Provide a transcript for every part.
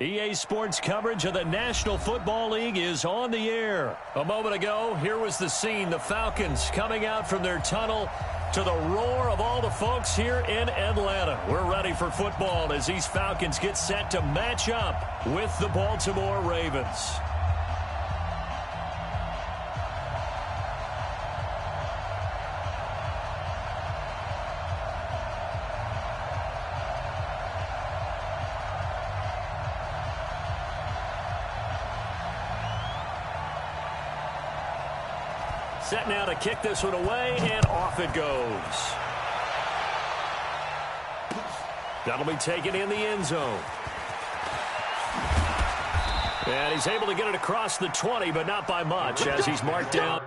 EA Sports coverage of the National Football League is on the air. A moment ago, here was the scene. The Falcons coming out from their tunnel to the roar of all the folks here in Atlanta. We're ready for football as these Falcons get set to match up with the Baltimore Ravens. Set now to kick this one away, and off it goes. That'll be taken in the end zone. And he's able to get it across the 20, but not by much as he's marked down.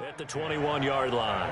at the 21-yard line.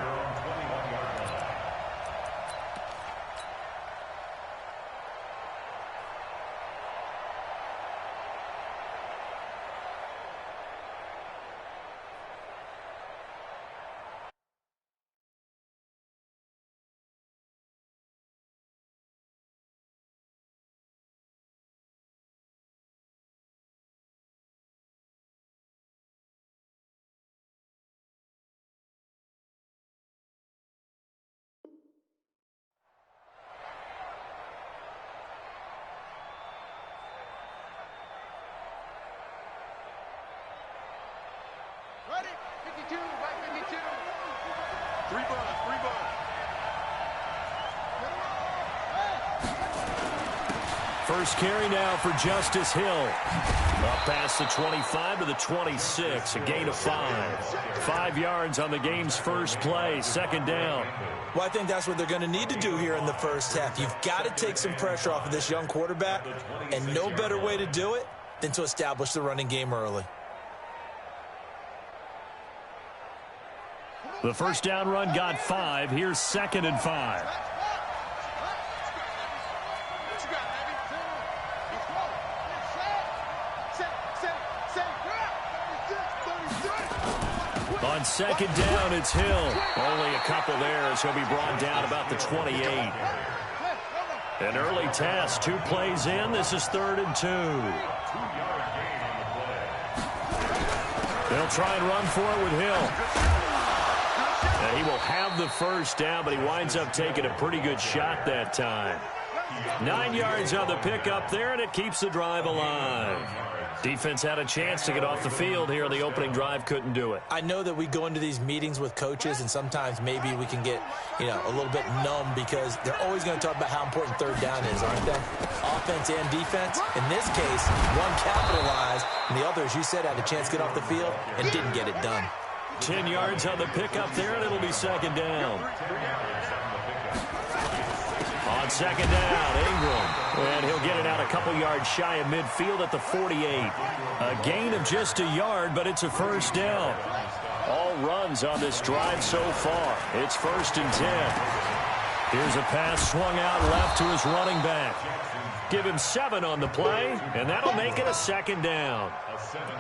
Ready? 52, right 52. Three bud. First carry now for Justice Hill. Up past the 25 to the 26, a gain of 5. 5 yards on the game's first play, second down. Well, I think that's what they're going to need to do here in the first half. You've got to take some pressure off of this young quarterback, and no better way to do it than to establish the running game early. The first down run got 5. Here's 2nd and 5. On 2nd down, it's Hill. Only a couple there as he'll be brought down about the 28. An early test. 2 plays in. This is 3rd and 2. They'll try and run for it with Hill. And he will have the first down, but he winds up taking a pretty good shot that time. 9 yards on the pickup there, and it keeps the drive alive. Defense had a chance to get off the field here on the opening drive, couldn't do it. I know that we go into these meetings with coaches, and sometimes maybe we can get, a little bit numb because they're always going to talk about how important 3rd down is, aren't they? Offense and defense. In this case, one capitalized, and the other, as you said, had a chance to get off the field and didn't get it done. 10 yards on the pickup there, and it'll be 2nd down. On 2nd down, Ingram. And he'll get it out a couple yards shy of midfield at the 48. A gain of just a yard, but it's a first down. All runs on this drive so far. It's 1st and 10. Here's a pass swung out left to his running back. Give him 7 on the play, and that'll make it a 2nd down.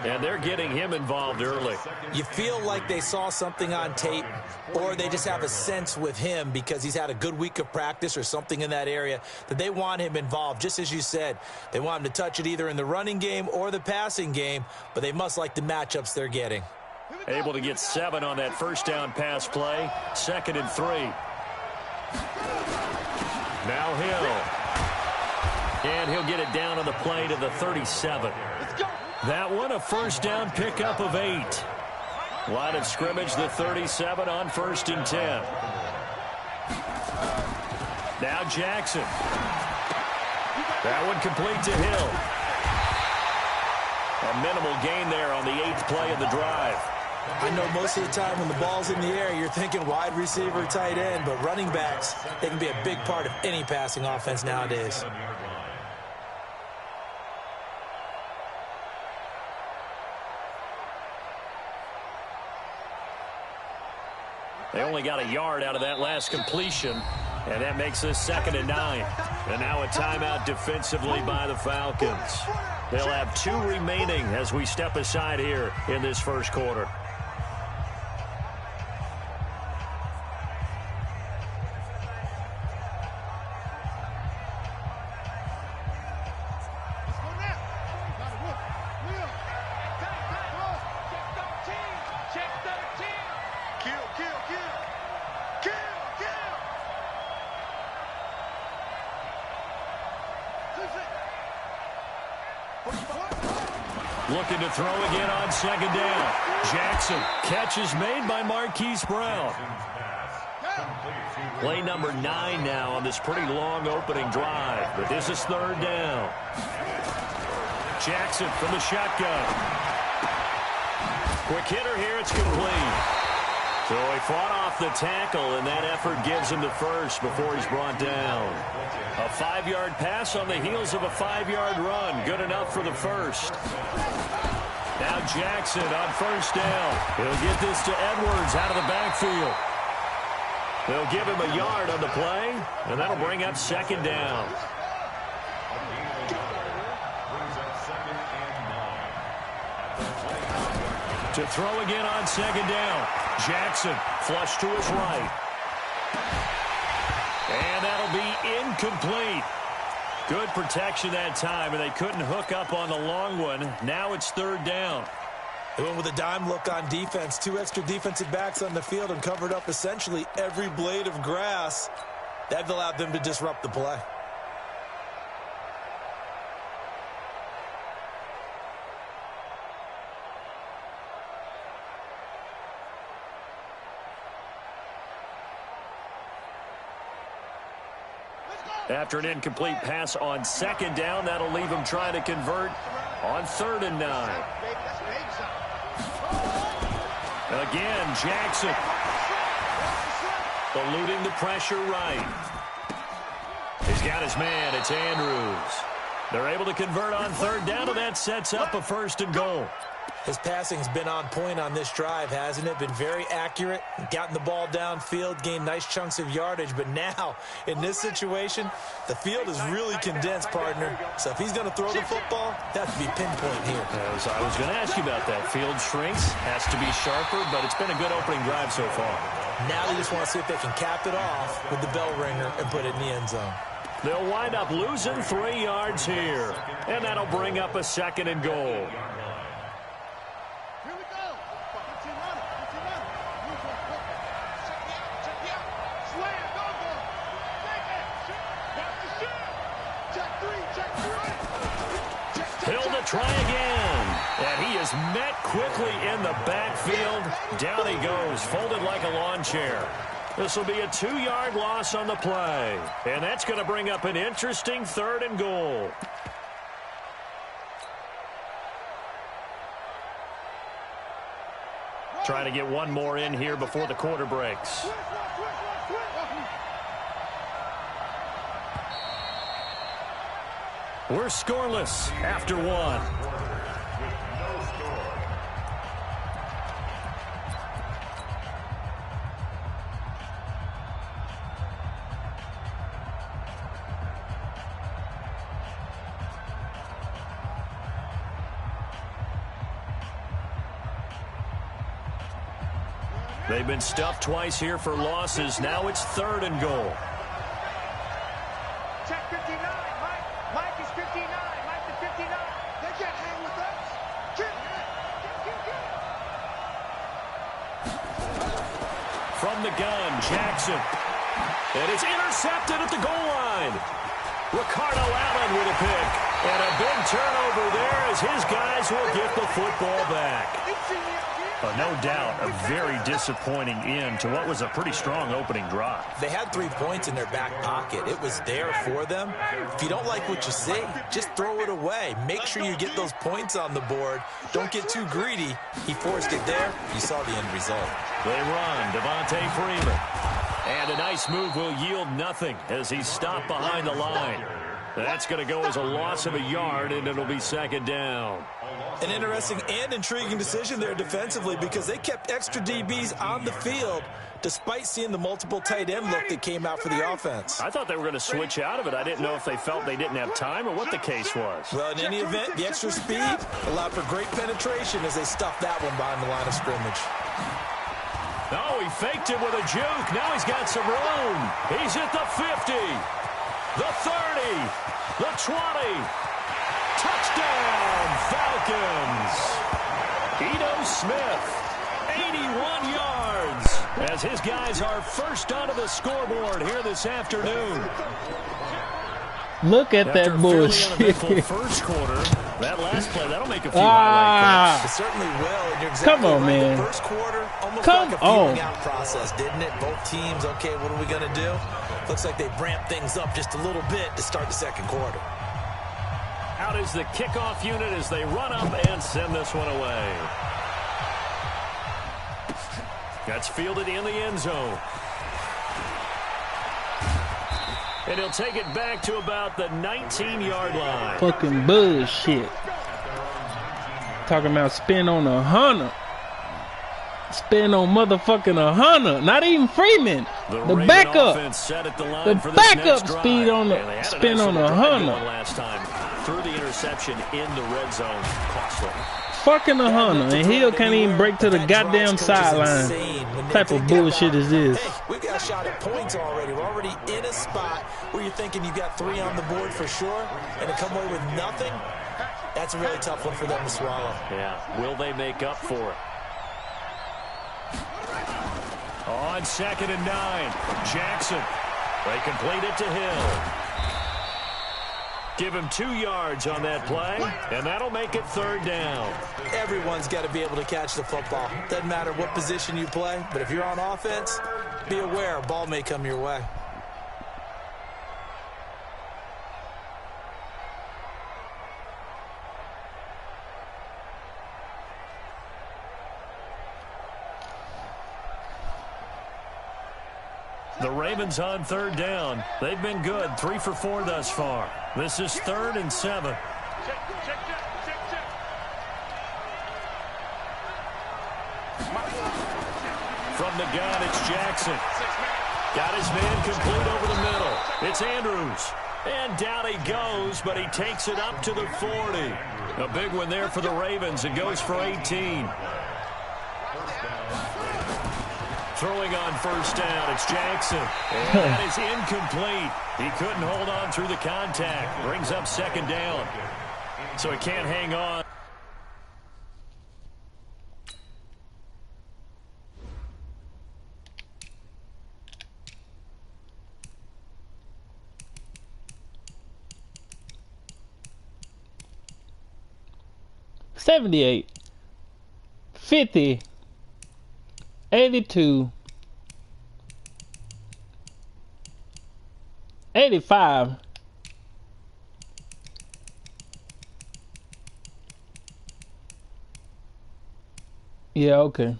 And they're getting him involved early. You feel like they saw something on tape, or they just have a sense with him because he's had a good week of practice or something in that area that they want him involved. Just as you said, they want him to touch it either in the running game or the passing game, but they must like the matchups they're getting. Able to get 7 on that first down pass play. 2nd and 3. Now Hill. And he'll get it down on the play to the 37. That one, a first down pickup of 8. Line of scrimmage, the 37 on 1st and 10. Now Jackson. That one complete to Hill. A minimal gain there on the 8th play of the drive. I know most of the time when the ball's in the air, you're thinking wide receiver, tight end, but running backs, they can be a big part of any passing offense nowadays. They only got a yard out of that last completion, and that makes this 2nd and 9. And now a timeout defensively by the Falcons. They'll have 2 remaining as we step aside here in this first quarter. Looking to throw again on 2nd down. Jackson. Catch is made by Marquise Brown. Play number 9 now on this pretty long opening drive. But this is 3rd down. Jackson from the shotgun. Quick hitter here. It's complete. So he fought off the tackle, and that effort gives him the first before he's brought down. A 5-yard pass on the heels of a 5-yard run. Good enough for the first. Now Jackson on first down. He'll get this to Edwards out of the backfield. They'll give him a yard on the play, and that'll bring up second down. To throw again on second down. Jackson flush to his right. And that'll be incomplete. Good protection that time, and they couldn't hook up on the long one. Now it's third down. They went with a dime look on defense. 2 extra defensive backs on the field and covered up essentially every blade of grass. That allowed them to disrupt the play. After an incomplete pass on second down, that'll leave him trying to convert on 3rd and 9. Again, Jackson eluding the pressure right. He's got his man. It's Andrews. They're able to convert on 3rd down, and that sets up a 1st and goal. His passing's been on point on this drive, hasn't it? Been very accurate, gotten the ball downfield, gained nice chunks of yardage. But now, in this situation, the field is really condensed, partner. So if he's going to throw the football, that has to be pinpoint here. As I was going to ask you about that. Field shrinks, has to be sharper, but it's been a good opening drive so far. Now they just want to see if they can cap it off with the bell ringer and put it in the end zone. They'll wind up losing 3 yards here, and that'll bring up a 2nd and goal. Try again, and he is met quickly in the backfield. Down he goes, folded like a lawn chair. This will be a 2-yard loss on the play, and that's going to bring up an interesting 3rd and goal. Trying to get one more in here before the quarter breaks. We're scoreless after 1. They've been stuffed twice here for losses. Now it's 3rd and goal. Check 59. Mike is 59. Mike is 59. They can't hang with us. From the gun, Jackson. And it's intercepted at the goal line. Ricardo Allen with a pick. And a big turnover there as his guys will get the football back. No doubt a very disappointing end to what was a pretty strong opening drive. They had 3 points in their back pocket. It was there for them. If you don't like what you see, just throw it away. Make sure you get those points on the board. Don't get too greedy. He forced it there. You saw the end result. They run. Devontae Freeman. And a nice move will yield nothing as he's stopped behind the line. That's going to go as a loss of a yard, and it'll be 2nd down. An interesting and intriguing decision there defensively because they kept extra DBs on the field despite seeing the multiple tight end look that came out for the offense. I thought they were going to switch out of it. I didn't know if they felt they didn't have time or what the case was. Well, in any event, the extra speed allowed for great penetration as they stuffed that one behind the line of scrimmage. Oh, he faked it with a juke. Now he's got some room. He's at the 50, the 30, the 20. Touchdown, Falcons. Ito Smith, 81 yards, as his guys are first onto the scoreboard here this afternoon. Look at that bullshit. First quarter, that last play, that'll make a few highlight clips. It certainly will. And you're exactly Come on, right. man. The first quarter, almost Come like a feeling out process, didn't it? Both teams, okay, what are we going to do? Looks like they've ramped things up just a little bit to start the second quarter. Out is the kickoff unit as they run up and send this one away. That's fielded in the end zone. And he'll take it back to about the 19-yard line. Fucking bullshit. Talking about spin on 100. Spin on motherfucking 100. Not even Freeman. The backup. The backup speed on the spin on 100. Last time through the interception in the red zone. Costly. Fucking 100. And Hill can't even break to the goddamn sideline. What type of bullshit is this? Hey, we got shot at points already. We're already in a spot where you're thinking you got 3 on the board for sure, and to come away with nothing, that's a really tough one for them to swallow. Yeah. Will they make up for it? On 2nd and 9, Jackson. They complete it to Hill. Give him 2 yards on that play, and that'll make it 3rd down. Everyone's got to be able to catch the football. Doesn't matter what position you play, but if you're on offense, be aware a ball may come your way. The Ravens on 3rd down. They've been good, 3 for 4 thus far. This is 3rd and 7. From the gun, it's Jackson. Got his man complete over the middle. It's Andrews. And down he goes, but he takes it up to the 40. A big one there for the Ravens. It goes for 18. Throwing on 1st down, it's Jackson. And that is incomplete. He couldn't hold on through the contact. Brings up 2nd down. So he can't hang on. $78, $50, $82, $85, yeah, okay.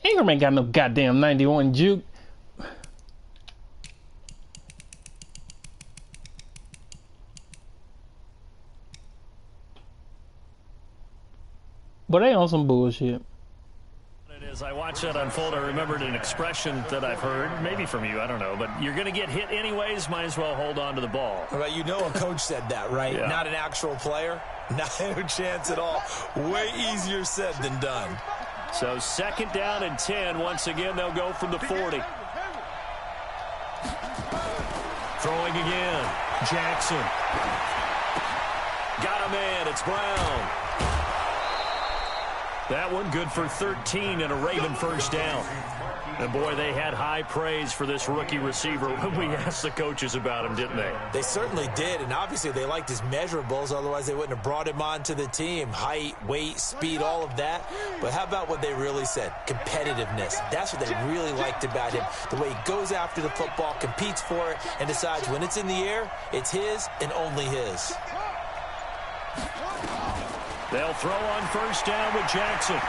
Ingram ain't got no goddamn 91 juke. But they on some bullshit. As I watch that unfold, I remembered an expression that I've heard, maybe from you, I don't know, but you're going to get hit anyways, might as well hold on to the ball. Well, you know a coach said that, right? Yeah. Not an actual player. Not a chance at all. Way easier said than done. So 2nd down and 10. Once again, they'll go from the 40. Throwing again. Jackson. Got a man. It's Brown. That one good for 13 and a Raven 1st down. And boy, they had high praise for this rookie receiver when we asked the coaches about him, didn't they? They certainly did, and obviously they liked his measurables, otherwise they wouldn't have brought him onto the team. Height, weight, speed, all of that. But how about what they really said? Competitiveness. That's what they really liked about him. The way he goes after the football, competes for it, and decides when it's in the air, it's his and only his. They'll throw on 1st down with Jackson.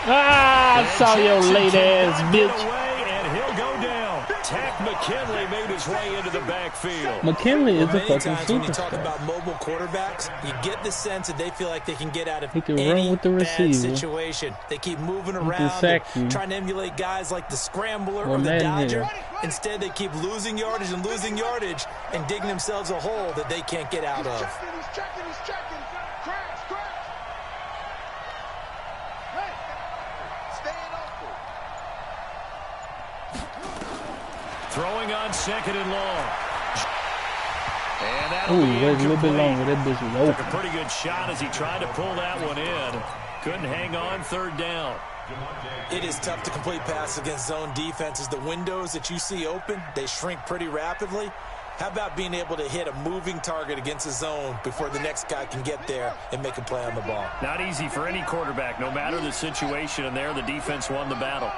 Ah, I saw your late ass bitch. And he'll go down. Tack McKinley made his way into the backfield. McKinley is a fucking when you talk superstar. about mobile quarterbacks, you get the sense that they feel like they can get out of He can any run with the bad receiver. situation. They keep moving can around, sack you. trying to emulate guys like the scrambler Well, or the man, dodger. yeah. Instead, they keep losing yardage and digging themselves a hole that they can't get out of. He's checking. Crash. Hey, staying open. Throwing on 2nd and long. And that'll Ooh, be wait a little bit incomplete. longer. That bitch was Took a open. pretty good shot as he tried to pull that one in. Couldn't hang on 3rd down. It is tough to complete passes against zone defenses. The windows that you see open, they shrink pretty rapidly. How about being able to hit a moving target against a zone before the next guy can get there and make a play on the ball? Not easy for any quarterback, no matter the situation, and there the defense won the battle.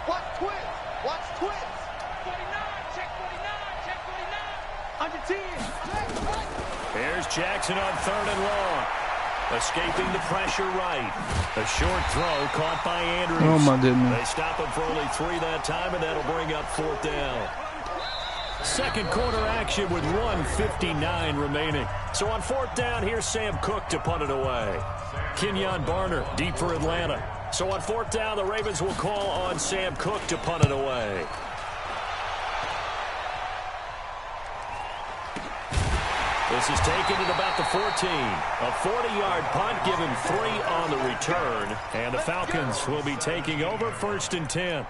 Watch twins. 49, check 49. Under 10. Here's Jackson on 3rd and long. Escaping the pressure right. A short throw caught by Andrews. Oh, my goodness. They stop him for only 3 that time, and that'll bring up 4th down. Second quarter action with 1:59 remaining. So on fourth down, here's Sam Cook to punt it away. Kenyon Barner deep for Atlanta. So on fourth down, the Ravens will call on Sam Cook to punt it away. This is taken at about the 14. A 40-yard punt, give him 3 on the return. And the Falcons will be taking over 1st and 10.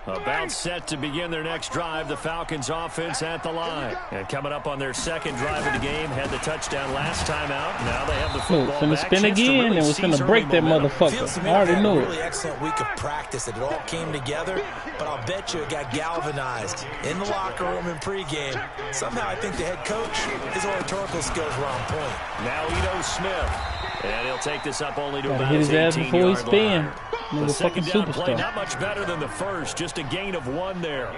About set to begin their next drive, the Falcons offense at the line. And coming up on their second drive of the game, had the touchdown last time out. Now they have the football back. Spin again, and was going to break that motherfucker. I already knew it. Really excellent week of practice. It all came together, but I'll bet you it got galvanized in the locker room in pregame. Somehow I think the head coach, his oratorical skills were on point. Now Ito Smith. And he'll take this up only to about hit his ass before he spin. The second down play, not much better than the first. Just a gain of 1 there.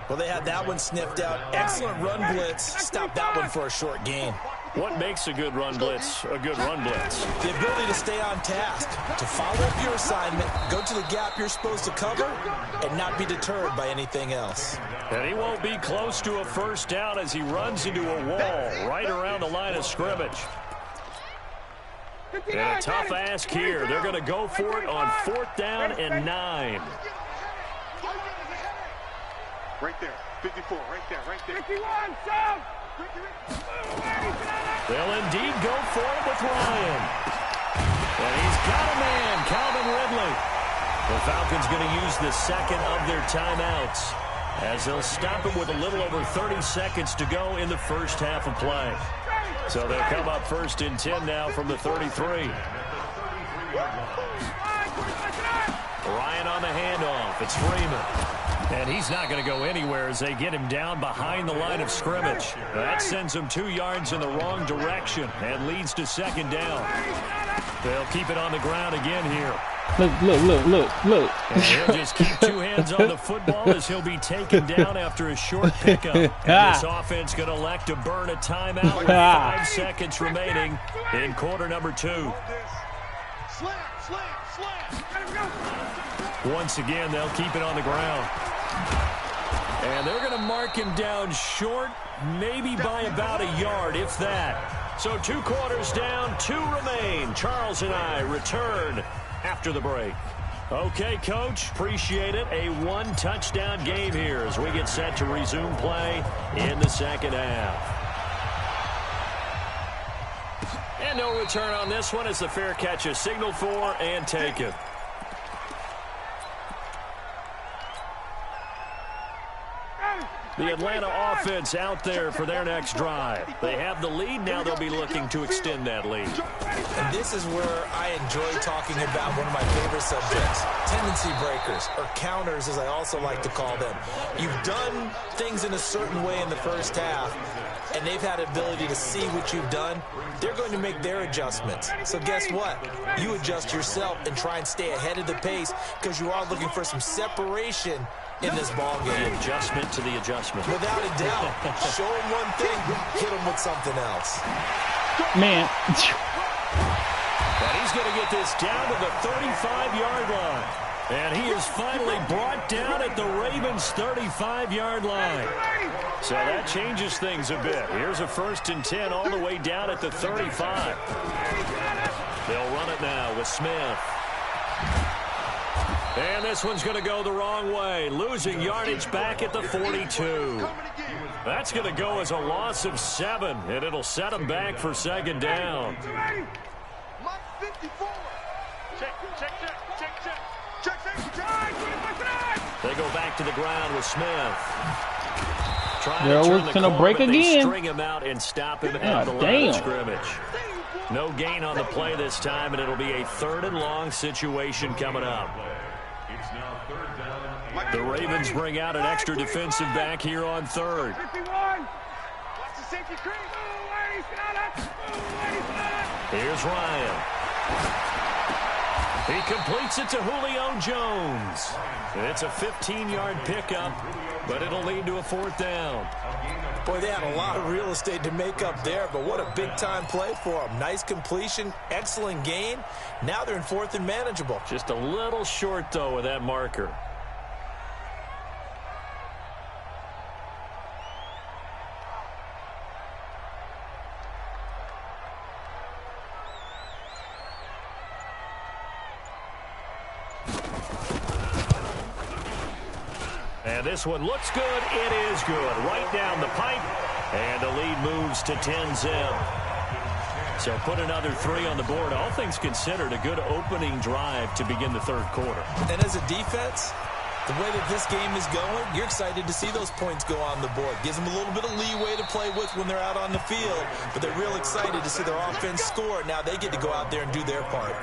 Well, they had that one sniffed out. Excellent run blitz. Stop that one for a short gain. What makes a good run blitz a good run blitz? The ability to stay on task, to follow up your assignment, go to the gap you're supposed to cover, and not be deterred by anything else. And he won't be close to a first down as he runs into a wall right around the line of scrimmage. And a tough ask here. They're going to go for it on 4th down and 9. Right there. 54. Right there. 51. They'll indeed go for it with Ryan. And he's got a man, Calvin Ridley. The Falcons going to use the second of their timeouts as they'll stop it with a little over 30 seconds to go in the first half of play. So they'll come up 1st and 10 now from the 33. Ryan on the handoff. It's Freeman. And he's not going to go anywhere as they get him down behind the line of scrimmage. That sends him 2 yards in the wrong direction and leads to 2nd down. They'll keep it on the ground again here. Look. And he'll just keep 2 hands on the football as he'll be taken down after a short pickup. And this offense going to elect to burn a timeout with 5 seconds remaining in quarter number 2. Once again, they'll keep it on the ground. And they're going to mark him down short, maybe by about a yard, if that. So 2 quarters down, 2 remain. Charles and I return after the break. Okay, Coach, appreciate it. A 1-touchdown game here as we get set to resume play in the second half. And no return on this one as the fair catch is signaled for and taken. The Atlanta offense out there for their next drive. They have the lead. Now they'll be looking to extend that lead. And this is where I enjoy talking about one of my favorite subjects, tendency breakers, or counters as I also like to call them. You've done things in a certain way in the first half, and they've had ability to see what you've done. They're going to make their adjustments. So guess what? You adjust yourself and try and stay ahead of the pace because you are looking for some separation in this ball game. The adjustment to the adjustment. Without a doubt. Show him one thing, hit him with something else. Man. And he's going to get this down to the 35-yard line. And he is finally brought down at the Ravens' 35-yard line. So that changes things a bit. Here's a 1st and 10 all the way down at the 35. They'll run it now with Smith. And this one's going to go the wrong way, losing yardage back at the 42. That's going to go as a loss of 7, and it'll set them back for 2nd down. They go back to the ground with Smith. They're always going to break again. String him out and stop him at the line of scrimmage. No gain on the play this time, and it'll be a 3rd and long situation coming up. The Ravens bring out an extra defensive back here on 3rd. Here's Ryan. He completes it to Julio Jones. It's a 15-yard pickup, but it'll lead to a 4th down. Boy, they had a lot of real estate to make up there, but what a big-time play for them. Nice completion, excellent gain. Now they're in 4th and manageable. Just a little short, though, with that marker. And this one looks good. It is good. Right down the pipe. And the lead moves to 10-zip. So put another 3 on the board. All things considered, a good opening drive to begin the 3rd quarter. And as a defense, the way that this game is going, you're excited to see those points go on the board. Gives them a little bit of leeway to play with when they're out on the field. But they're real excited to see their offense score. Now they get to go out there and do their part.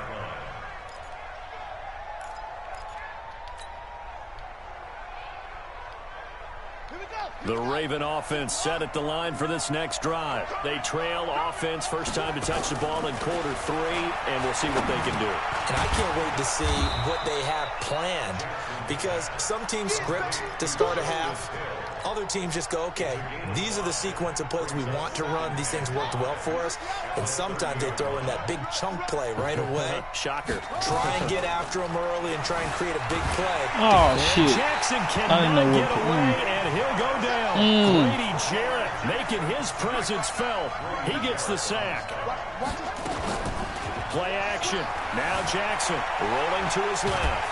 The Raven offense set at the line for this next drive. They trail offense, first time to touch the ball in quarter 3, and we'll see what they can do. And I can't wait to see what they have planned, because some teams script to start a half. Other teams just go, okay, these are the sequence of plays we want to run. These things worked well for us. And sometimes they throw in that big chunk play right away. Shocker. Try and get after them early and try and create a big play. Oh, shit. Jackson cannot get away, and he'll go down. Grady Jarrett making his presence felt. He gets the sack. Play action. Now Jackson rolling to his left.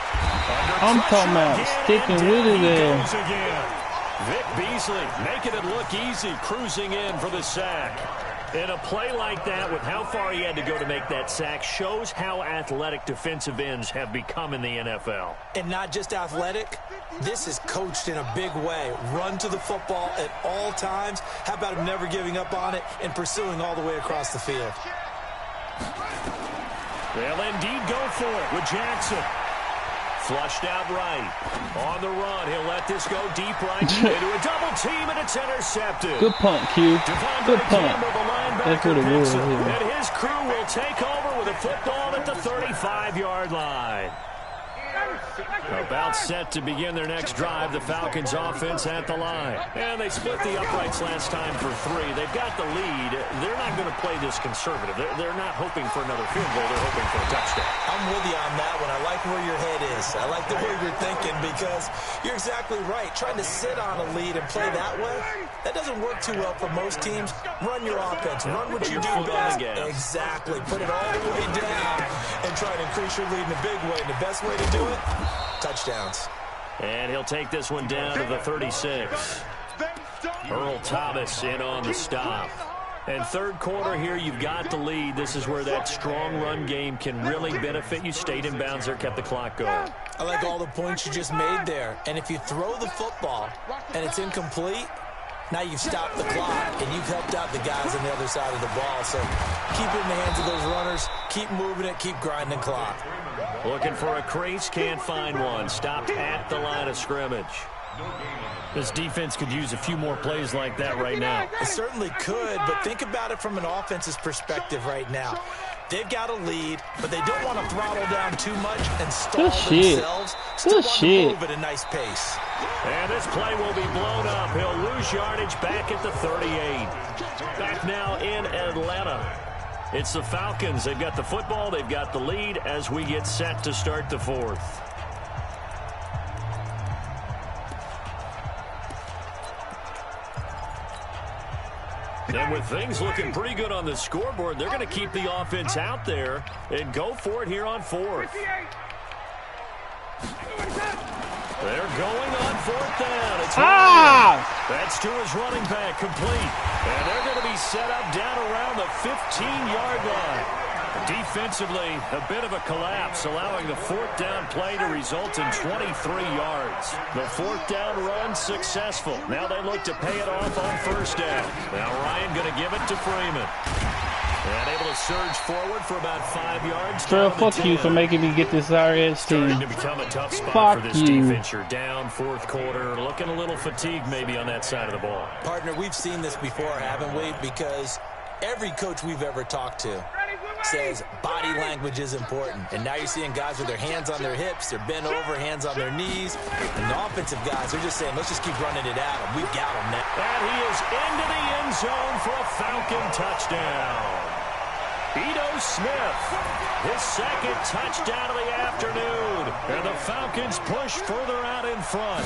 I'm talking about sticking with it there. Vic Beasley making it look easy, cruising in for the sack. And a play like that, with how far he had to go to make that sack, shows how athletic defensive ends have become in the NFL. And not just athletic, this is coached in a big way. Run to the football at all times. How about him never giving up on it and pursuing all the way across the field? They'll indeed go for it with Jackson. Flushed out right. On the run, he'll let this go deep right into a double team, and it's intercepted. Good punt, Q. Good punt. That's what it was. And his crew will take over with a football at the 35-yard line. About set to begin their next drive, the Falcons offense at the line. And they split the uprights last time for 3. They've got the lead. They're not going to play this conservative. They're not hoping for another field goal. They're hoping for a touchdown. I'm with you on that one. I like where your head is. I like the way you're thinking, because you're exactly right. Trying to sit on a lead and play that way, that doesn't work too well for most teams. Run your offense. Run what you do best. Exactly. Put it all the way down and try to increase your lead in a big way. And the best way to do it, touchdowns. And he'll take this one down to the 36. Earl Thomas in on the stop. And 3rd quarter here, you've got the lead. This is where that strong run game can really benefit you. Stayed in bounds there, kept the clock going. I like all the points you just made there. And if you throw the football and it's incomplete, now you've stopped the clock and you've helped out the guys on the other side of the ball. So keep it in the hands of those runners. Keep moving it. Keep grinding the clock. Looking for a crease, can't find one. Stopped at the line of scrimmage. This defense could use a few more plays like that right now. It certainly could, but think about it from an offense's perspective right now. They've got a lead, but they don't want to throttle down too much and stall themselves. Still want to move at a nice pace. And this play will be blown up. He'll lose yardage back at the 38. Back now in Atlanta. It's the Falcons. They've got the football. They've got the lead as we get set to start the 4th. And with things looking pretty good on the scoreboard, they're going to keep the offense out there and go for it here on 4th. They're going on 4th down. It's that's to his running back, complete. And they're going to be set up down around the 15-yard line. Defensively, a bit of a collapse, allowing the 4th down play to result in 23 yards. The 4th down run successful. Now they look to pay it off on 1st down. Now Ryan going to give it to Freeman. And able to surge forward for about 5 yards. Bro, fuck you for making me get this RS team. Starting to become a tough spot for this defense. You're down 4th quarter, looking a little fatigued maybe on that side of the ball. Partner, we've seen this before, haven't we? Because every coach we've ever talked to, says body language is important. And now you're seeing guys with their hands on their hips, they're bent over, hands on their knees. And the offensive guys, they're just saying, let's just keep running it at him. We've got him now. And he is into the end zone for a Falcon touchdown. Ito Smith, his second touchdown of the afternoon. And the Falcons push further out in front.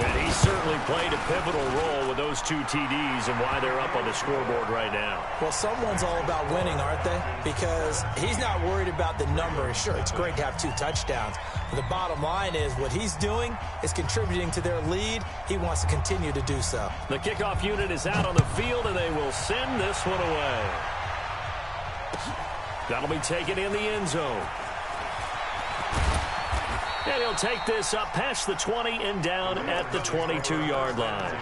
And he certainly played a pivotal role with those 2 TDs and why they're up on the scoreboard right now. Well, someone's all about winning, aren't they? Because he's not worried about the number. Sure, it's great to have 2 touchdowns. But the bottom line is what he's doing is contributing to their lead. He wants to continue to do so. The kickoff unit is out on the field, and they will send this one away. That'll be taken in the end zone. And he'll take this up past the 20 and down at the 22-yard line.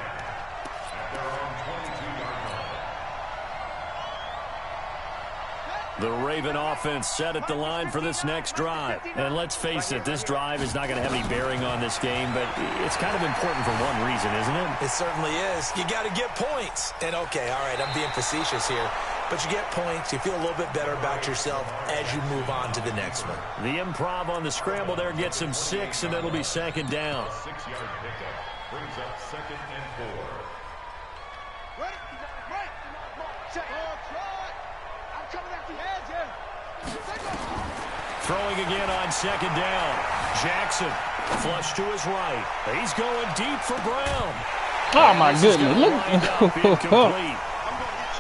The Raven offense set at the line for this next drive. And let's face it, this drive is not going to have any bearing on this game, but it's kind of important for one reason, isn't it? It certainly is. You got to get points. And, okay, all right, I'm being facetious here. But you get points, you feel a little bit better about yourself as you move on to the next one. The improv on the scramble there gets him 6, and it'll be second down. 6-yard pickup brings up 2nd and 4. Ready? Right. Check. I'm coming at the edge here. Throwing again on second down. Jackson, flush to his right. He's going deep for Brown. Oh, my goodness. Look.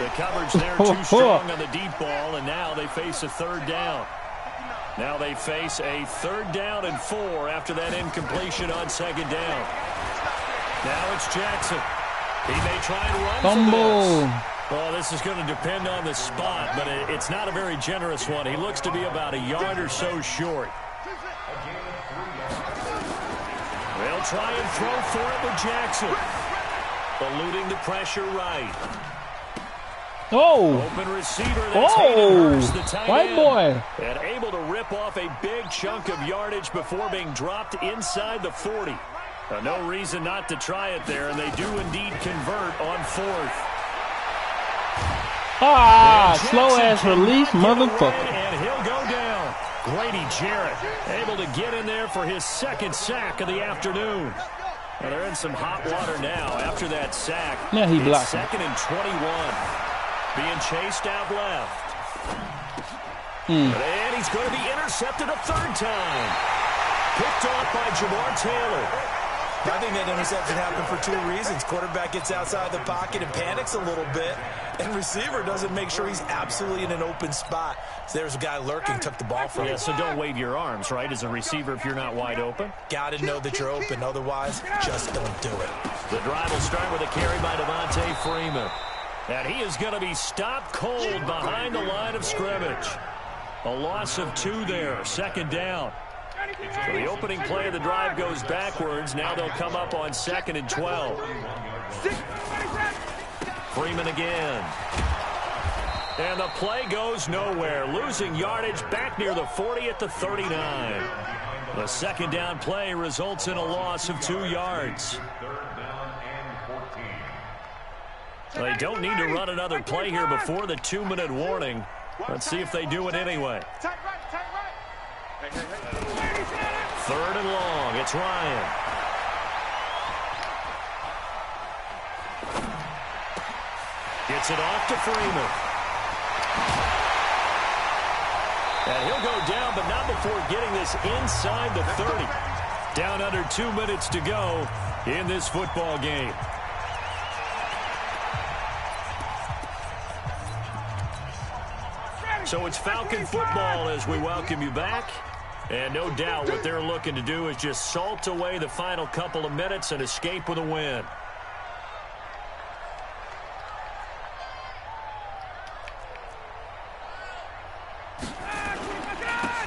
The coverage there too strong on the deep ball, and now they face a 3rd down. Now they face a 3rd down and 4 after that incompletion on second down. Now it's Jackson. He may try and run Fumble. for this. Well, this is going to depend on the spot, but it's not a very generous one. He looks to be about a yard or so short. They'll try and throw for it with Jackson. Eluding the pressure right. Oh. Open receiver. That's Hayden Hurst, the tight white end. boy. And able to rip off a big chunk of yardage before being dropped inside the 40. No reason not to try it there, and they do indeed convert on 4th. Slow-ass release, motherfucker. And he'll go down. Grady Jarrett able to get in there for his 2nd sack of the afternoon. Well, they're in some hot water now after that sack. Now he blocked. 2nd and 21. Being chased out left. And he's going to be intercepted a 3rd time. Picked off by Jamar Taylor. I think that interception happened for 2 reasons. Quarterback gets outside the pocket and panics a little bit. And receiver doesn't make sure he's absolutely in an open spot. So there's a guy lurking, took the ball from him. Yeah, so don't wave your arms, right, as a receiver if you're not wide open. Got to know that you're open. Otherwise, just don't do it. The drive will start with a carry by Devontae Freeman. And he is going to be stopped cold behind the line of scrimmage. A loss of 2 there, 2nd down. So the opening play of the drive goes backwards. Now they'll come up on 2nd and 12. Freeman again. And the play goes nowhere. Losing yardage back near the 40 at the 39. The 2nd down play results in a loss of 2 yards. They don't need to run another play here before the 2-minute warning. Let's see if they do it anyway. 3rd and long. It's Ryan. Gets it off to Freeman. And he'll go down, but not before getting this inside the 30. Down under 2 minutes to go in this football game. So it's Falcon football as we welcome you back. And no doubt what they're looking to do is just salt away the final couple of minutes and escape with a win.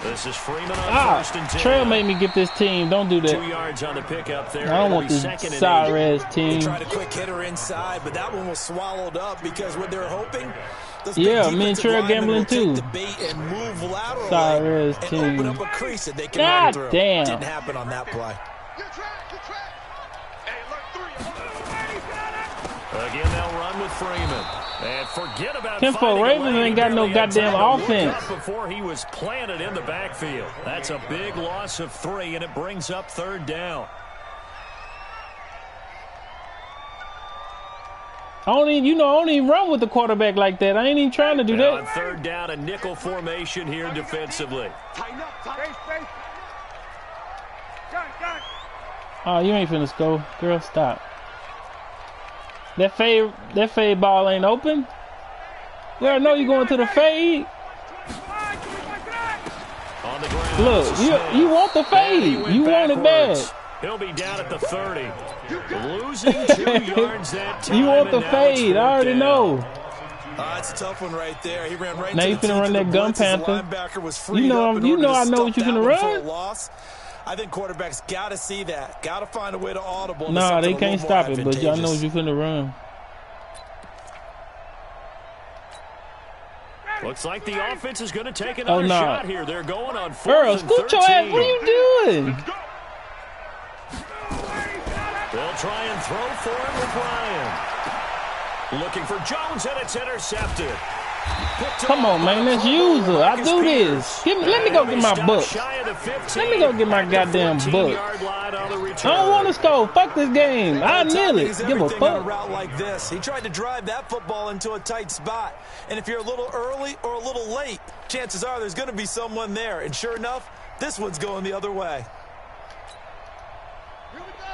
This is Freeman on 1st and 10. Trail made me get this team. Don't do that. 2 yards on the pickup there. I don't want this sorry-ass team. They tried a quick hitter inside, but that one was swallowed up because what they're hoping. Yeah, me and Trail gambling too. Sorry-ass team. Open up a crease that they can God run through. damn. Didn't happen on that play. Again, they'll run with Freeman. And forget about Tenfold Ravens ain't got no goddamn offense. Before he was planted in the backfield. That's a big loss of 3, and it brings up 3rd down. I don't even run with the quarterback like that. I ain't even trying to do that. On 3rd down, a nickel formation here defensively. Oh, you ain't finna score. Girl, stop. That fade ball ain't open. Girl, I know you going to the fade. On the ground, look, you want the fade. You want it bad. He'll be down at the 30. Losing 2 yards that time. You want the fade. I already know. It's a tough one right there. He ran right now you finna run that gun panther. You know I know what you finna run. I think quarterbacks got to see that. Got to find a way to audible. Nah, they can't stop it, but y'all know what you finna run. Looks like the offense is going to take another shot here. They're going on 4th Earl, and scoot 13. your ass. What are you doing? They'll try and throw for him with Ryan. Looking for Jones, and it's intercepted. Come on, man. Let's use her. I do this. Let me go get my bucks. Let me go get my goddamn bucks. I don't want to score. Fuck this game. I kneel it. Give a fuck. On a route like this. He tried to drive that football into a tight spot. And if you're a little early or a little late, chances are there's going to be someone there. And sure enough, this one's going the other way.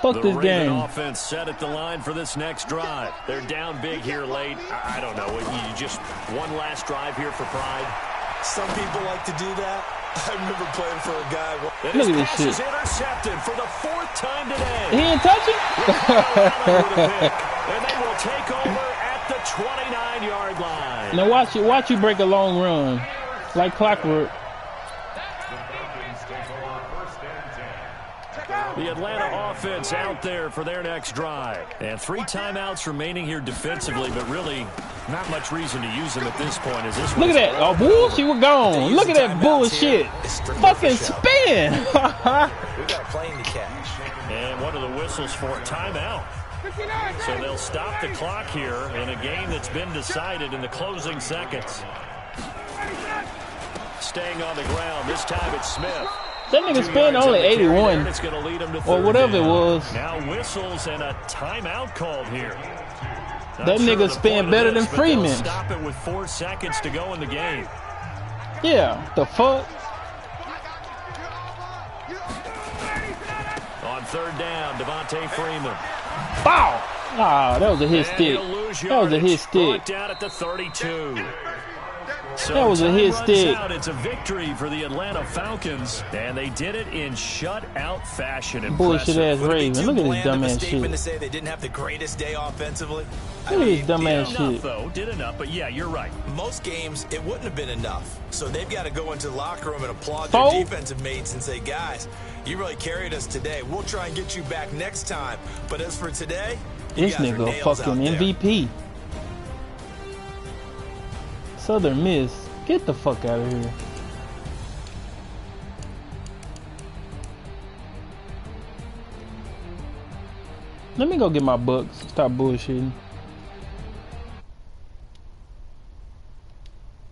Fuck this game. Offense set at the line for this next drive. They're down big here late. I don't know. You just one last drive here for pride. Some people like to do that. I remember playing for a guy. Look at this shit. Is intercepted for the 4th time today. He ain't touching. And they will take over at the 29-yard line. Now watch you break a long run, like clockwork. The Atlanta offense out there for their next drive. And 3 timeouts remaining here defensively, but really not much reason to use them at this point. Look at that. Oh, bullshit, we're gone. Look at that bullshit. Fucking spin. We got a plane to catch. And one of the whistles for a timeout. So they'll stop the clock here in a game that's been decided in the closing seconds. Staying on the ground. This time it's Smith. That nigga spin only 81 or whatever it was. Now whistles and a timeout called here. That nigga spin better than Freeman. Stop it with 4 seconds to go in the game. Yeah, the fuck. On 3rd down, Devontae Freeman. Bow. Ah, that was a hit stick. That was a hit stick. Down at the 32. So that was a hit stick. It's a victory for the Atlanta Falcons, and they did it in shutout fashion. Bullshit ass Ravens. Look at this dumbass shit. To say they didn't have the greatest day offensively. Look at this dumbass shit. Did enough, but yeah, you're right. Most games it wouldn't have been enough, so they've got to go into the locker room and applaud their defensive mates and say, guys, you really carried us today. We'll try and get you back next time. But as for today, this nigga fucking MVP. Southern Miss, get the fuck out of here. Let me go get my bucks. Stop bullshitting.